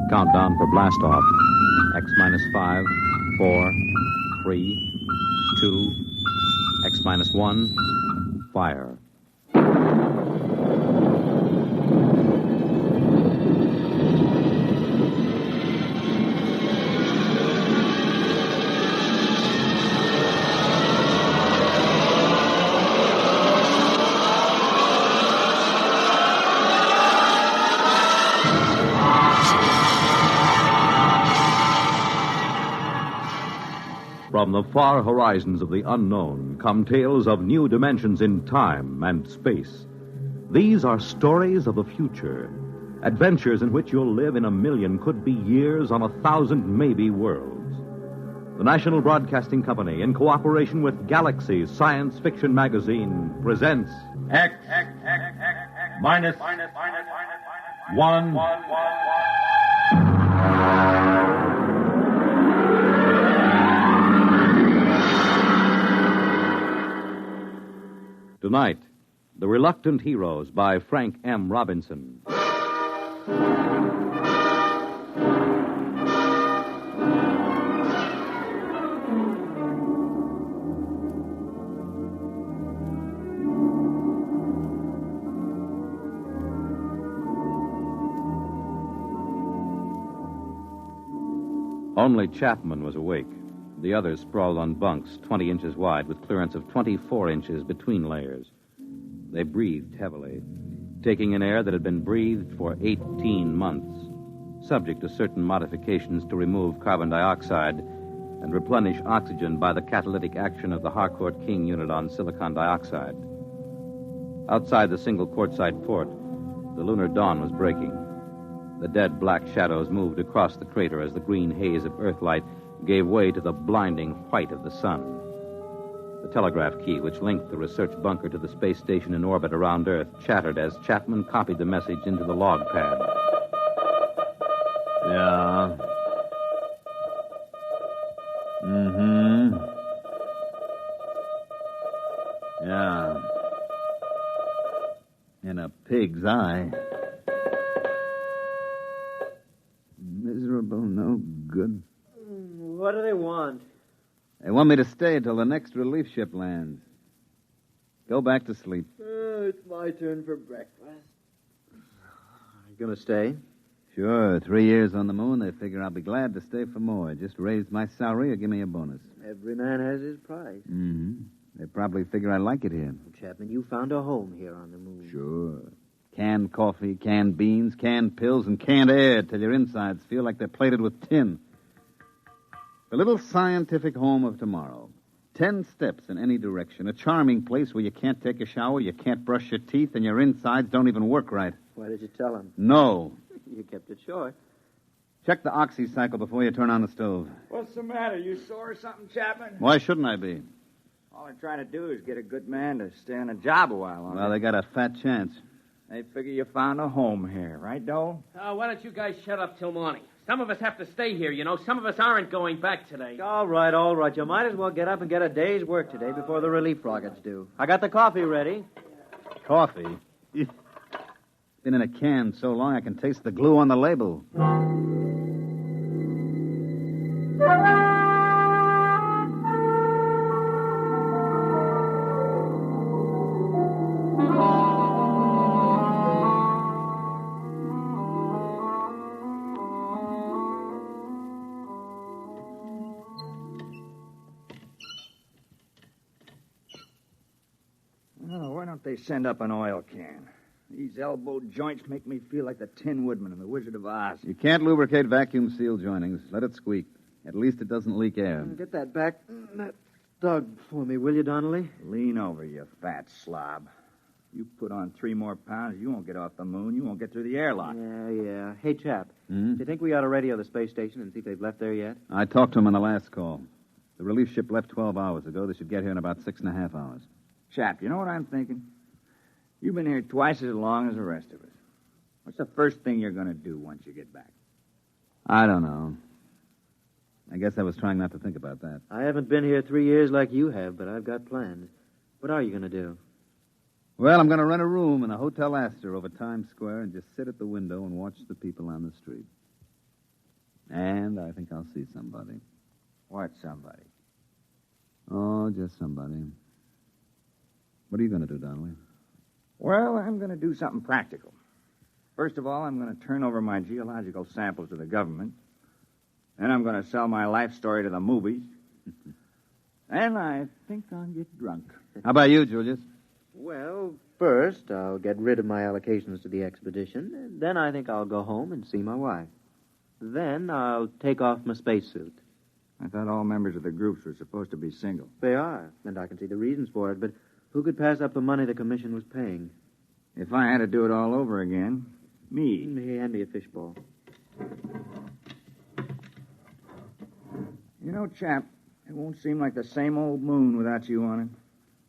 Countdown for blastoff. X minus 5, 4, 3, 2, X minus 1, fire. From the far horizons of the unknown come tales of new dimensions in time and space. These are stories of the future, adventures in which you'll live in a million could-be years on 1,000 maybe worlds. The National Broadcasting Company, in cooperation with Galaxy Science Fiction Magazine, presents X minus 1. Tonight, The Reluctant Heroes by Frank M. Robinson. Only Chapman was awake. The others sprawled on bunks 20 inches wide with clearance of 24 inches between layers. They breathed heavily, taking in air that had been breathed for 18 months, subject to certain modifications to remove carbon dioxide and replenish oxygen by the catalytic action of the Harcourt King unit on silicon dioxide. Outside the single quartzite port, the lunar dawn was breaking. The dead black shadows moved across the crater as the green haze of Earthlight gave way to the blinding white of the sun. The telegraph key, which linked the research bunker to the space station in orbit around Earth, chattered as Chapman copied the message into the log pad. Yeah. Yeah. In a pig's eye. Miserable, no good. What do they want? They want me to stay till the next relief ship lands. Go back to sleep. It's my turn for breakfast. You gonna stay? Sure, 3 years on the moon, they figure I'll be glad to stay for more. Just raise my salary or give me a bonus. Every man has his price. Mm-hmm. They probably figure I like it here. Chapman, you found a home here on the moon. Sure. Canned coffee, canned beans, canned pills, and canned air till your insides feel like they're plated with tin. The little scientific home of tomorrow. 10 steps in any direction. A charming place where you can't take a shower, you can't brush your teeth, and your insides don't even work right. Why did you tell him? No. You kept it short. Check the oxy cycle before you turn on the stove. What's the matter? You sore or something, Chapman? Why shouldn't I be? All I'm trying to do is get a good man to stay on a job a while longer. Well, they got a fat chance. They figure you found a home here, right, Dole? Why don't you guys shut up till morning? Some of us have to stay here, you know. Some of us aren't going back today. All right. You might as well get up and get a day's work today before the relief rockets do. I got the coffee ready. Coffee? It's been in a can so long I can taste the glue on the label. Oh, why don't they send up an oil can? These elbow joints make me feel like the Tin Woodman in The Wizard of Oz. You can't lubricate vacuum seal joinings. Let it squeak. At least it doesn't leak air. Get that back, that Doug, for me, will you, Donnelly? Lean over, you fat slob. You put on 3 more pounds, you won't get off the moon. You won't get through the airlock. Yeah. Hey, chap, do you think we ought to radio the space station and see if they've left there yet? I talked to them on the last call. The relief ship left 12 hours ago. They should get here in about 6.5 hours. Chap, you know what I'm thinking? You've been here twice as long as the rest of us. What's the first thing you're going to do once you get back? I don't know. I guess I was trying not to think about that. I haven't been here 3 years like you have, but I've got plans. What are you going to do? Well, I'm going to rent a room in a Hotel Astor over Times Square and just sit at the window and watch the people on the street. And I think I'll see somebody. What somebody? Oh, just somebody. What are you going to do, Donnelly? Well, I'm going to do something practical. First of all, I'm going to turn over my geological samples to the government. Then I'm going to sell my life story to the movies. And I think I'll get drunk. How about you, Julius? Well, first, I'll get rid of my allocations to the expedition. And then I think I'll go home and see my wife. Then I'll take off my spacesuit. I thought all members of the groups were supposed to be single. They are, and I can see the reasons for it, but who could pass up the money the commission was paying? If I had to do it all over again, me. Hand me a fishbowl. You know, chap, it won't seem like the same old moon without you on it.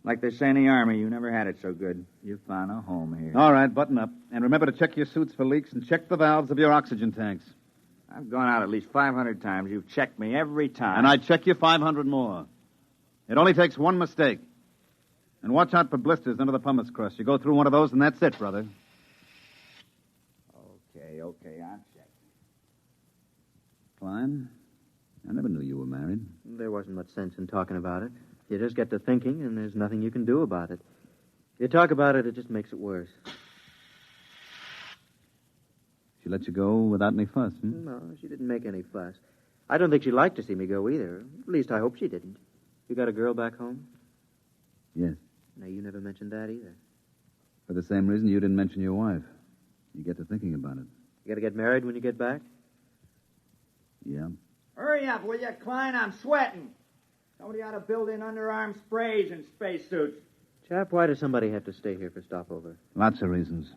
Like they say in the Army, you never had it so good. You found a home here. All right, button up. And remember to check your suits for leaks and check the valves of your oxygen tanks. I've gone out at least 500 times. You've checked me every time. And I check you 500 more. It only takes one mistake. And watch out for blisters under the pumice crust. You go through one of those, and that's it, brother. Okay, I'll check. Klein, I never knew you were married. There wasn't much sense in talking about it. You just get to thinking, and there's nothing you can do about it. If you talk about it, it just makes it worse. She let you go without any fuss, No, she didn't make any fuss. I don't think she'd like to see me go either. At least I hope she didn't. You got a girl back home? Yes. No, you never mentioned that either. For the same reason you didn't mention your wife. You get to thinking about it. You got to get married when you get back? Yeah. Hurry up, will you, Klein? I'm sweating. Somebody ought to build in underarm sprays and spacesuits. Chap, why does somebody have to stay here for stopover? Lots of reasons.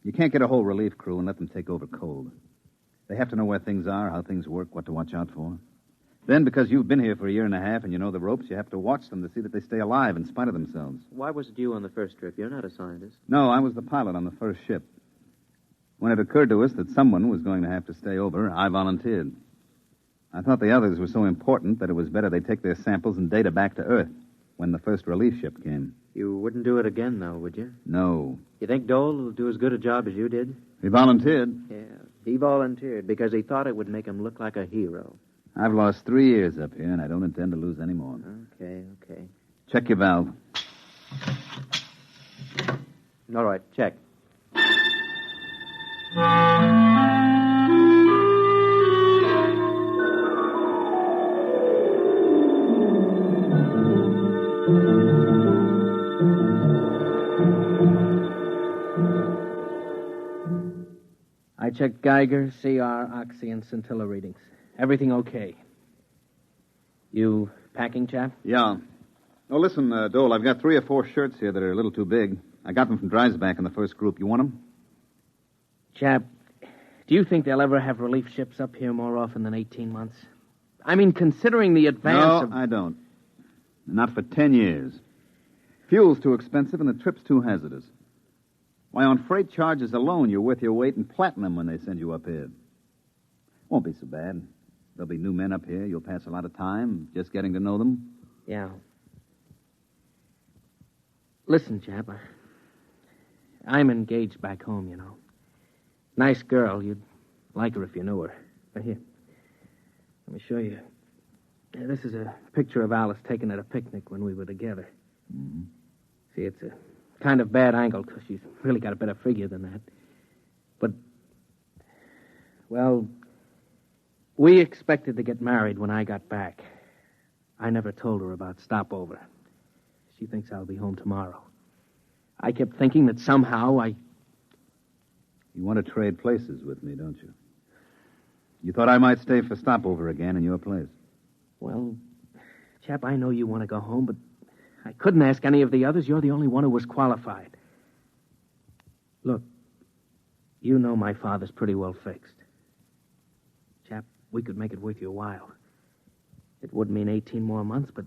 You can't get a whole relief crew and let them take over cold. They have to know where things are, how things work, what to watch out for. Then, because you've been here for a year and a half and you know the ropes, you have to watch them to see that they stay alive in spite of themselves. Why was it you on the first trip? You're not a scientist. No, I was the pilot on the first ship. When it occurred to us that someone was going to have to stay over, I volunteered. I thought the others were so important that it was better they take their samples and data back to Earth when the first relief ship came. You wouldn't do it again, though, would you? No. You think Dole will do as good a job as you did? He volunteered. Yeah, he volunteered because he thought it would make him look like a hero. I've lost 3 years up here, and I don't intend to lose any more. Okay. Check your valve. All right, check. I checked Geiger, CR, oxy, and scintilla readings. Everything okay. You packing, chap? Yeah. Oh, listen, Dole, I've got 3 or 4 shirts here that are a little too big. I got them from Dreisbach in the first group. You want them? Chap, do you think they'll ever have relief ships up here more often than 18 months? I mean, considering the advance No, I don't. Not for 10 years. Fuel's too expensive and the trip's too hazardous. Why, on freight charges alone, you're worth your weight in platinum when they send you up here. Won't be so bad. There'll be new men up here. You'll pass a lot of time just getting to know them. Yeah. Listen, chap, I'm engaged back home, you know. Nice girl. You'd like her if you knew her. But here, let me show you. This is a picture of Alice taken at a picnic when we were together. Mm-hmm. See, it's a kind of bad angle because she's really got a better figure than that. But, well, we expected to get married when I got back. I never told her about stopover. She thinks I'll be home tomorrow. I kept thinking that somehow You want to trade places with me, don't you? You thought I might stay for stopover again in your place. Well, chap, I know you want to go home, but I couldn't ask any of the others. You're the only one who was qualified. Look, you know my father's pretty well fixed. Chap, we could make it worth your while. It would mean 18 more months, but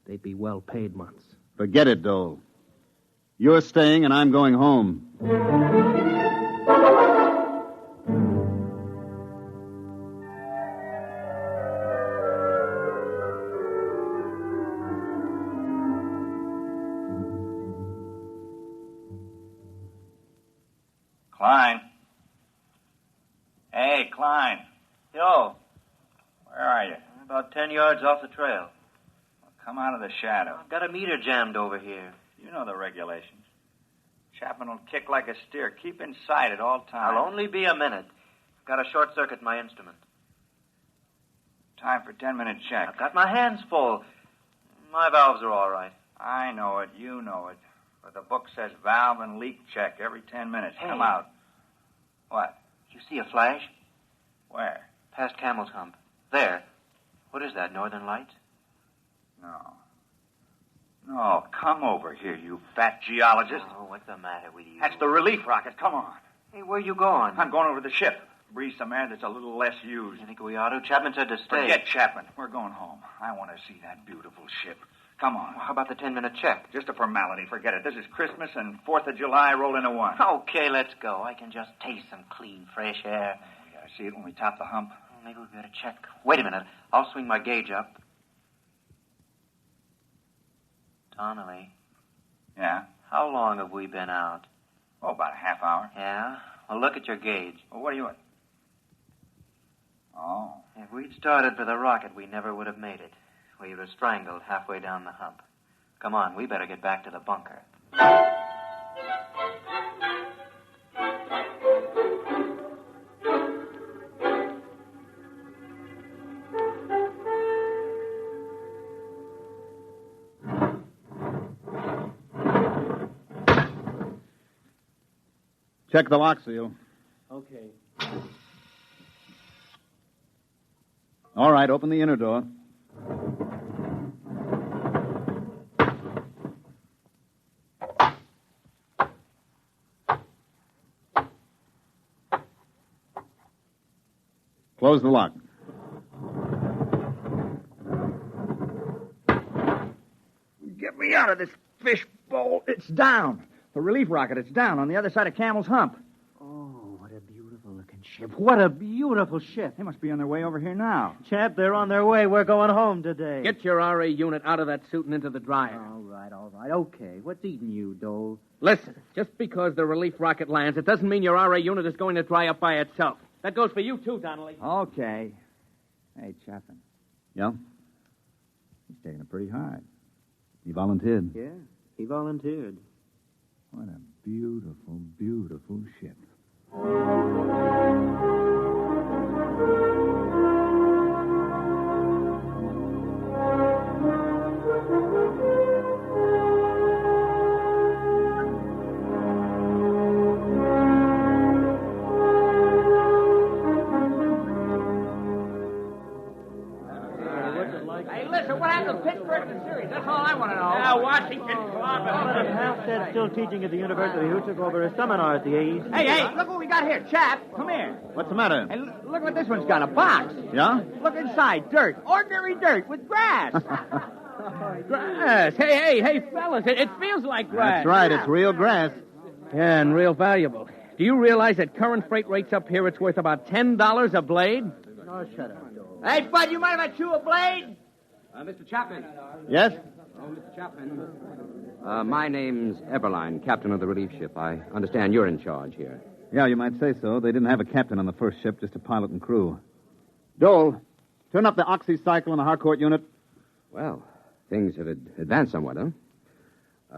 they'd be well-paid months. Forget it, Dole. You're staying and I'm going home. Klein. Hey, Klein. Yo, Where are you? about 10 yards off the trail. Well, come out of the shadow. I've got a meter jammed over here. You know the regulations. Chapman will kick like a steer. Keep in sight at all times. I'll only be a minute. I've got a short circuit in my instrument. Time for 10-minute check. I've got my hands full. My valves are all right. I know it. You know it. But the book says valve and leak check every 10 minutes. Hey. Come out. What? You see a flash? Where? Past Camel's Hump. There. What is that, Northern Lights? No. No, come over here, you fat geologist. Oh, what's the matter with you? That's the relief rocket. Come on. Hey, where you going? I'm going over to the ship. Breathe some air that's a little less used. You think we ought to? Chapman said to stay. Forget Chapman. We're going home. I want to see that beautiful ship. Come on. How about the 10-minute check? Just a formality. Forget it. This is Christmas and 4th of July rolled into one. Okay, let's go. I can just taste some clean, fresh air. We gotta see it when we top the hump. Well, maybe we better check. Wait a minute. I'll swing my gauge up. Donnelly, Yeah? how long have we been out? Oh, about a half hour. Yeah? Well, look at your gauge. Well, what are you at? Oh. If we'd started for the rocket, we never would have made it. We would have strangled halfway down the hump. Come on, we better get back to the bunker. Check the lock seal. Okay. All right, open the inner door. Close the lock. Get me out of this fish bowl. It's down. The relief rocket, it's down on the other side of Camel's Hump. Oh, what a beautiful-looking ship. What a beautiful ship. They must be on their way over here now. Chap, they're on their way. We're going home today. Get your RA unit out of that suit and into the dryer. All right. Okay. What's eating you, Dole? Listen, just because the relief rocket lands, it doesn't mean your RA unit is going to dry up by itself. That goes for you, too, Donnelly. Okay. Hey, Chapman, Yeah? he's taking it pretty hard. He volunteered. Yeah, he volunteered. What a beautiful, beautiful ship. Hey, listen, what happened to Pittsburgh in the series? That's all I want to know. Yeah, Washington clobbering. Halstead's still teaching at the university. Who took over a seminar at the East? Hey, look what we got here. Chap, come here. What's the matter? Hey, look what this one's got, a box. Yeah? Look inside, dirt. Ordinary dirt with grass. Grass. Hey, fellas, it feels like grass. That's right, it's real grass. Yeah, and real valuable. Do you realize at current freight rates up here, it's worth about $10 a blade? Oh, shut up, Dole. Hey, Bud, you mind if I chew a blade? Mr. Chapman. Yes? Oh, Mr. Chapman. My name's Eberline, captain of the relief ship. I understand you're in charge here. Yeah, you might say so. They didn't have a captain on the first ship, just a pilot and crew. Dole, turn up the oxycycle in the Harcourt unit. Well, things have advanced somewhat, huh?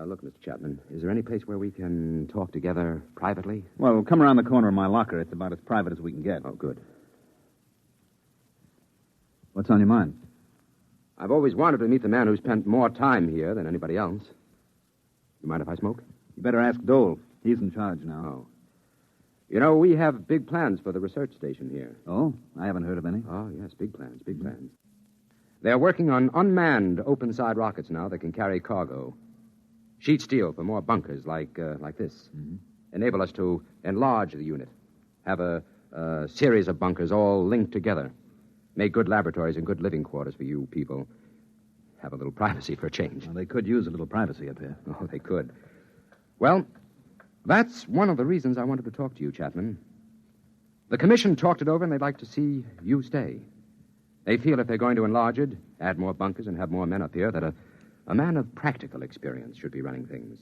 Look, Mr. Chapman, is there any place where we can talk together privately? Well, come around the corner of my locker. It's about as private as we can get. Oh, good. What's on your mind? I've always wanted to meet the man who spent more time here than anybody else. You mind if I smoke? You better ask Dole. He's in charge now. Oh. You know, we have big plans for the research station here. Oh? I haven't heard of any. Oh, yes, big plans, big plans. They're working on unmanned open-side rockets now that can carry cargo. Sheet steel for more bunkers like this. Mm-hmm. Enable us to enlarge the unit. Have a series of bunkers all linked together. Make good laboratories and good living quarters for you people. Have a little privacy for a change. Well, they could use a little privacy up here. Oh, they could. Well, that's one of the reasons I wanted to talk to you, Chapman. The commission talked it over, and they'd like to see you stay. They feel if they're going to enlarge it, add more bunkers, and have more men up here, that a man of practical experience should be running things.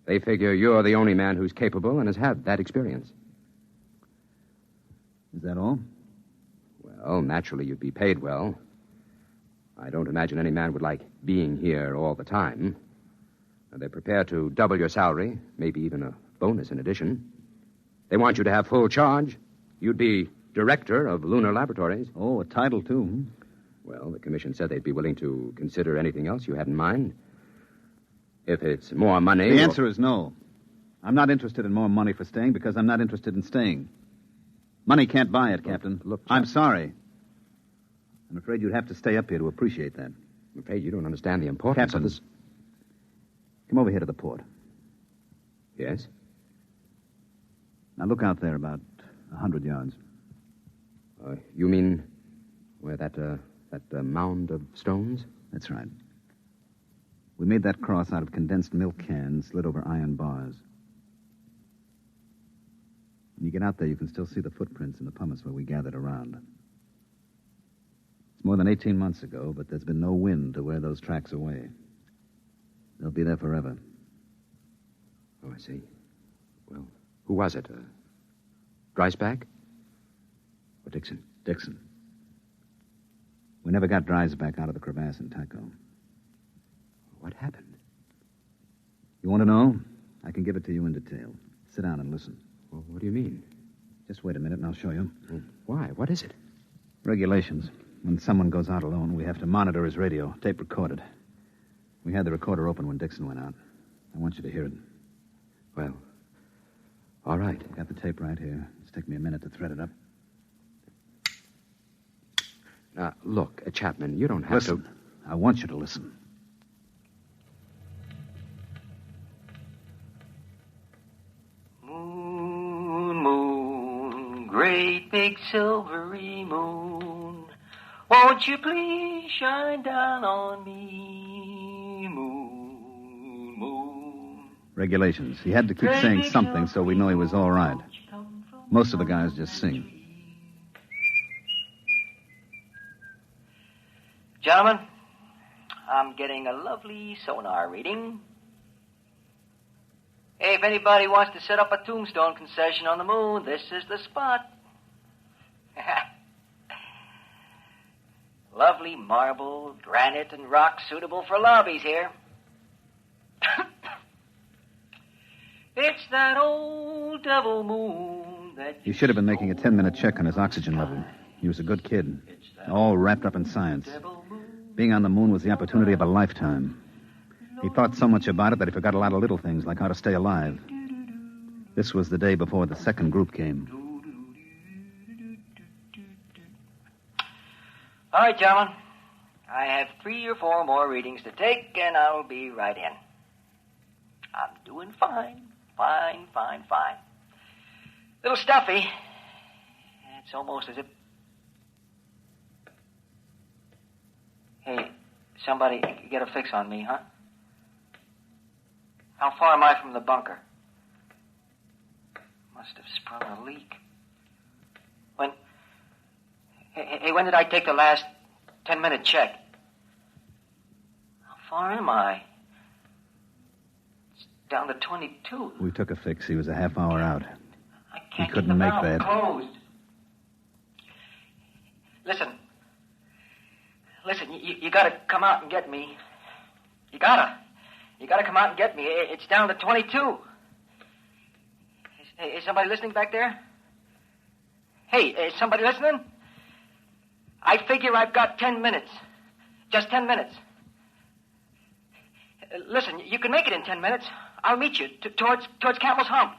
They figure you're the only man who's capable and has had that experience. Is that all? Well, naturally, you'd be paid well. I don't imagine any man would like being here all the time. They're prepared to double your salary, maybe even a bonus in addition. They want you to have full charge. You'd be director of lunar laboratories. Oh, a title, too. Well, the commission said they'd be willing to consider anything else you had in mind. If it's more money... The answer is no. I'm not interested in more money for staying because I'm not interested in staying. Money can't buy it, Captain. Look, I'm sorry. I'm afraid you'd have to stay up here to appreciate that. I'm afraid you don't understand the importance Captain, of this. Come over here to the port. Yes? Now look out there about 100 yards. You mean where that mound of stones? That's right. We made that cross out of condensed milk cans slid over iron bars. When you get out there, you can still see the footprints in the pumice where we gathered around. It's more than 18 months ago, but there's been no wind to wear those tracks away. They'll be there forever. Oh, I see. Well, who was it? Dreisbach? Or Dixon? Dixon. We never got Dreisbach out of the crevasse in Tycho. What happened? You want to know? I can give it to you in detail. Sit down and listen. Well, what do you mean? Just wait a minute and I'll show you. Well, why? What is it? Regulations. When someone goes out alone, we have to monitor his radio, tape recorded. We had the recorder open when Dixon went out. I want you to hear it. Well, all right. I've got the tape right here. It's taken me a minute to thread it up. Look, Chapman, you don't have to... Listen. I want you to listen. Moon, moon, great big silvery moon, won't you please shine down on me, moon, moon. Regulations. He had to keep saying something so we know he was all right. Most of the guys just sing. Gentlemen, I'm getting a lovely sonar reading. Hey, if anybody wants to set up a tombstone concession on the moon, this is the spot. Lovely marble, granite, and rock suitable for lobbies here. It's that old devil moon that... He should have been making a 10-minute check on his oxygen level. He was a good kid, all wrapped up in science. Being on the moon was the opportunity of a lifetime. He thought so much about it that he forgot a lot of little things, like how to stay alive. This was the day before the second group came. All right, gentlemen. I have 3 or 4 more readings to take, and I'll be right in. I'm doing fine. Fine. Little stuffy. It's almost as if... Hey, somebody get a fix on me, huh? How far am I from the bunker? Must have sprung a leak. When... Hey, when did I take the last 10-minute check? How far am I? It's down to 22. We took a fix. He was a half hour out. I can't He couldn't get the make valve that. Closed. Listen, you gotta come out and get me. You gotta come out and get me. It's down to 22. Is somebody listening back there? Hey, is somebody listening? I figure I've got 10 minutes. Just 10 minutes. Listen, you can make it in 10 minutes. I'll meet you towards Camel's Hump.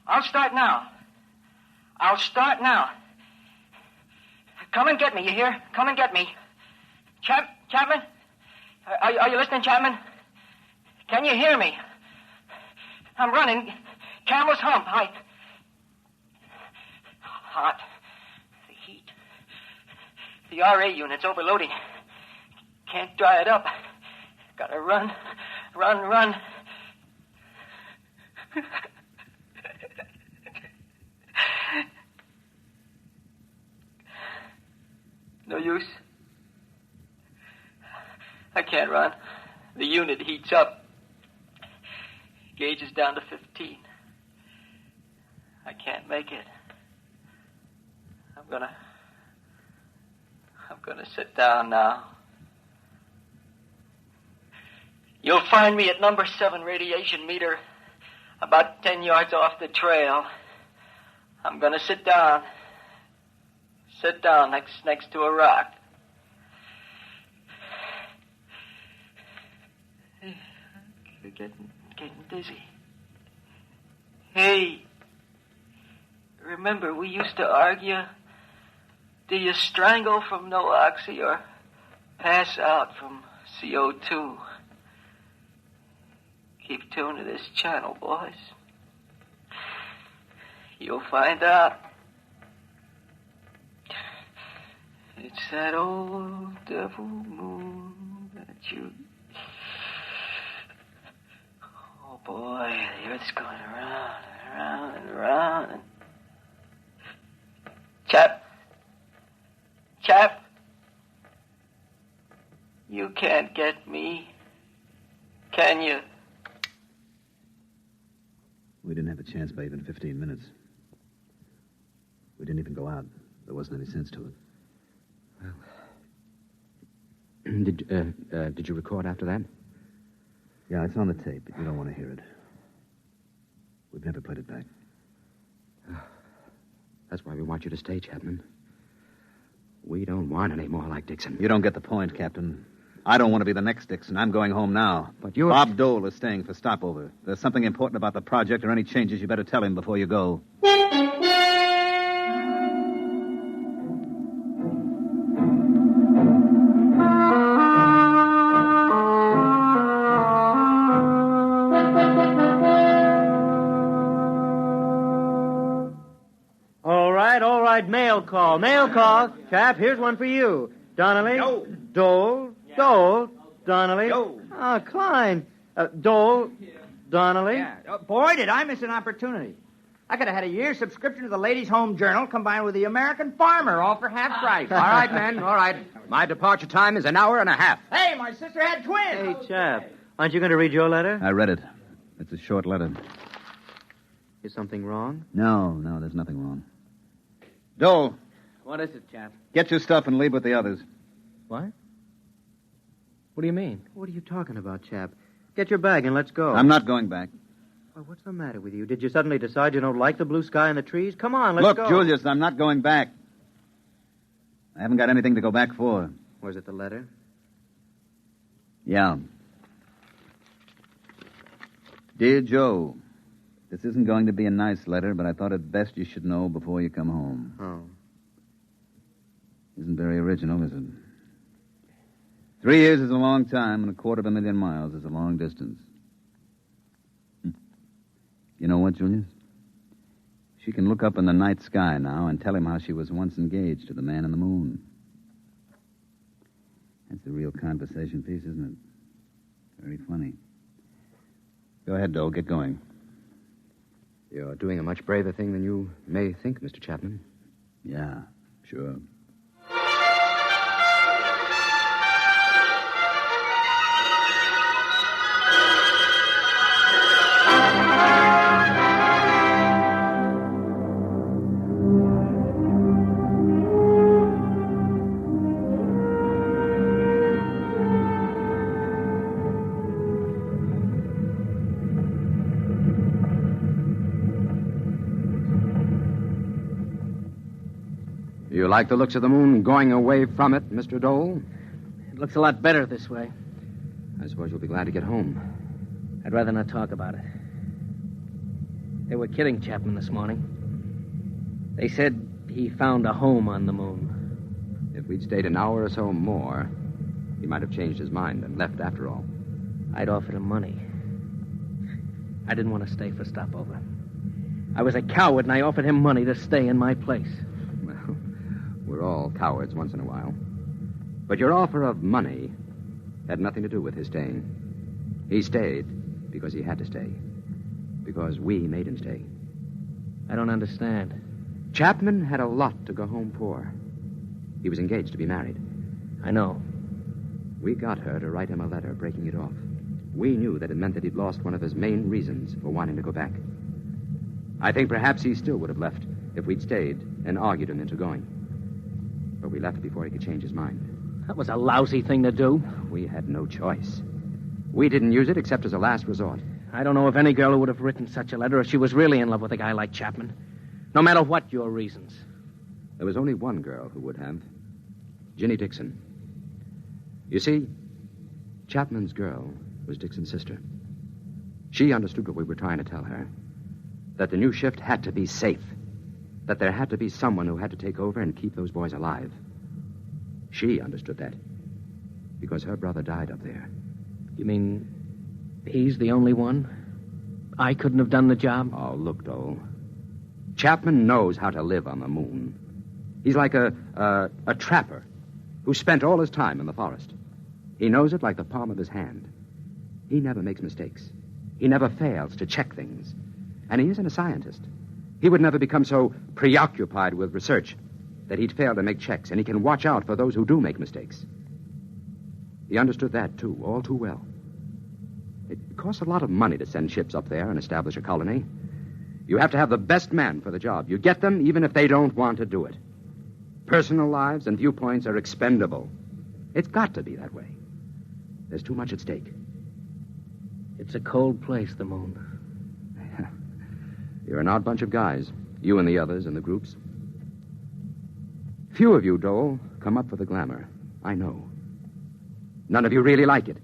I'll start now. Come and get me, you hear? Come and get me. Chapman? Are you listening, Chapman? Can you hear me? I'm running. Camel's Hump. Hot. The heat. The RA unit's overloading. Can't dry it up. Gotta run. No use. I can't run. The unit heats up. Gauge is down to 15. I can't make it. I'm going to sit down now. You'll find me at number 7 radiation meter, about 10 yards off the trail. I'm going to sit down. Sit down next to a rock. Getting dizzy. Hey, remember we used to argue? Do you strangle from no oxy or pass out from CO2? Keep tuned to this channel, boys. You'll find out. It's that old devil moon that you... Oh, boy, the Earth's going around and around and around. Chap, you can't get me, can you? We didn't have a chance by even 15 minutes. We didn't even go out. There wasn't any sense to it. Did you record after that? Yeah, it's on the tape, but you don't want to hear it. We've never played it back. That's why we want you to stay, Chapman. We don't want any more like Dixon. You don't get the point, Captain. I don't want to be the next Dixon. I'm going home now. But you're... Bob Dole is staying for stopover. If there's something important about the project or any changes, you better tell him before you go. All right, mail call. Chap, here's one for you. Donnelly? Yo. Dole, Donnelly. Yo. Klein. Dole, Donnelly. Yeah. Boy, did I miss an opportunity. I could have had a year's subscription to the Ladies' Home Journal combined with the American Farmer, all for half price. All right, men, all right. My departure time is an hour and a half. Hey, my sister had twins. Hey, chap, aren't you going to read your letter? I read it. It's a short letter. Is something wrong? No, there's nothing wrong. Dole, What is it, chap? get your stuff and leave with the others. What? What do you mean? What are you talking about, chap? Get your bag and let's go. I'm not going back. Well, what's the matter with you? Did you suddenly decide you don't like the blue sky and the trees? Come on, let's Look, go. Julius, I'm not going back. I haven't got anything to go back for. Was it the letter? Yeah. Dear Joe, this isn't going to be a nice letter, but I thought it best you should know before you come home. Oh. Isn't very original, is it? 3 years is a long time, and 250,000 miles is a long distance. You know what, Julius? She can look up in the night sky now and tell him how she was once engaged to the man in the moon. That's a real conversation piece, isn't it? Very funny. Go ahead, Dole. Get going. You're doing a much braver thing than you may think, Mr. Chapman. Yeah, sure. You like the looks of the moon going away from it, Mr. Dole? It looks a lot better this way. I suppose you'll be glad to get home. I'd rather not talk about it. They were kidding Chapman this morning. They said he found a home on the moon. If we'd stayed an hour or so more, he might have changed his mind and left after all. I'd offered him money. I didn't want to stay for stopover. I was a coward, and I offered him money to stay in my place. Well, we're all cowards once in a while. But your offer of money had nothing to do with his staying. He stayed because he had to stay. Because we made him stay. I don't understand. Chapman had a lot to go home for. He was engaged to be married. I know. We got her to write him a letter breaking it off. We knew that it meant that he'd lost one of his main reasons for wanting to go back. I think perhaps he still would have left if we'd stayed and argued him into going. But we left before he could change his mind. That was a lousy thing to do. We had no choice. We didn't use it except as a last resort. I don't know if any girl would have written such a letter if she was really in love with a guy like Chapman. No matter what your reasons. There was only one girl who would have. Ginny Dixon. You see, Chapman's girl was Dixon's sister. She understood what we were trying to tell her. That the new shift had to be safe. That there had to be someone who had to take over and keep those boys alive. She understood that. Because her brother died up there. You mean he's the only one? I couldn't have done the job? Oh, look, Dole. Chapman knows how to live on the moon. He's like a trapper who spent all his time in the forest. He knows it like the palm of his hand. He never makes mistakes. He never fails to check things. And he isn't a scientist. He would never become so preoccupied with research that he'd fail to make checks, and he can watch out for those who do make mistakes. He understood that, too, all too well. It costs a lot of money to send ships up there and establish a colony. You have to have the best man for the job. You get them even if they don't want to do it. Personal lives and viewpoints are expendable. It's got to be that way. There's too much at stake. It's a cold place, the moon. You're an odd bunch of guys. You and the others in the groups. Few of you, Dole, come up for the glamour. I know. None of you really like it.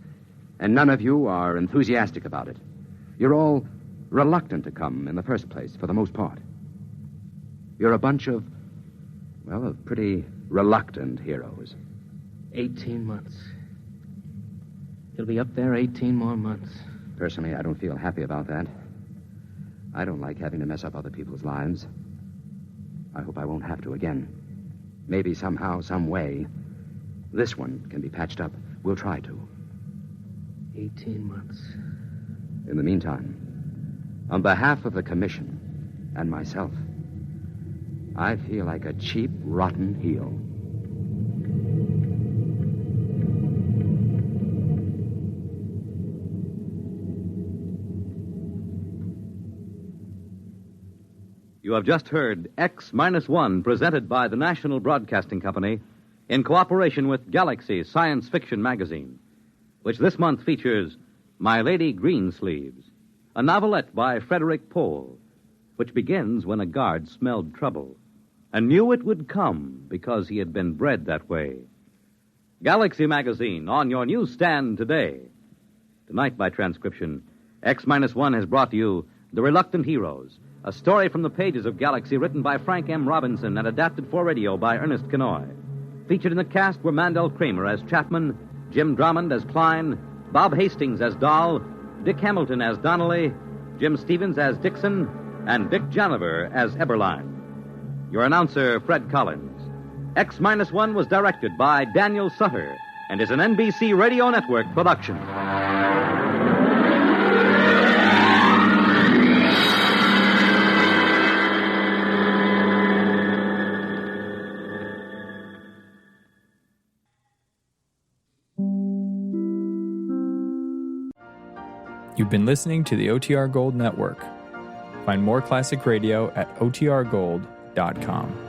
And none of you are enthusiastic about it. You're all reluctant to come in the first place, for the most part. You're a bunch of pretty reluctant heroes. 18 months. He'll be up there 18 more months. Personally, I don't feel happy about that. I don't like having to mess up other people's lives. I hope I won't have to again. Maybe somehow, some way, this one can be patched up. We'll try to. 18 months. In the meantime, on behalf of the Commission and myself, I feel like a cheap, rotten heel. You have just heard X-1, presented by the National Broadcasting Company in cooperation with Galaxy Science Fiction Magazine, which this month features My Lady Greensleeves, a novelette by Frederick Pohl, which begins when a guard smelled trouble and knew it would come because he had been bred that way. Galaxy Magazine, on your newsstand today. Tonight, by transcription, X-1 has brought to you The Reluctant Heroes, a story from the pages of Galaxy written by Frank M. Robinson and adapted for radio by Ernest Kenoy. Featured in the cast were Mandel Kramer as Chapman, Jim Drummond as Klein, Bob Hastings as Dahl, Dick Hamilton as Donnelly, Jim Stevens as Dixon, and Dick Janiver as Eberline. Your announcer, Fred Collins. X-1 was directed by Daniel Sutter and is an NBC Radio Network production. You've been listening to the OTR Gold Network. Find more classic radio at otrgold.com.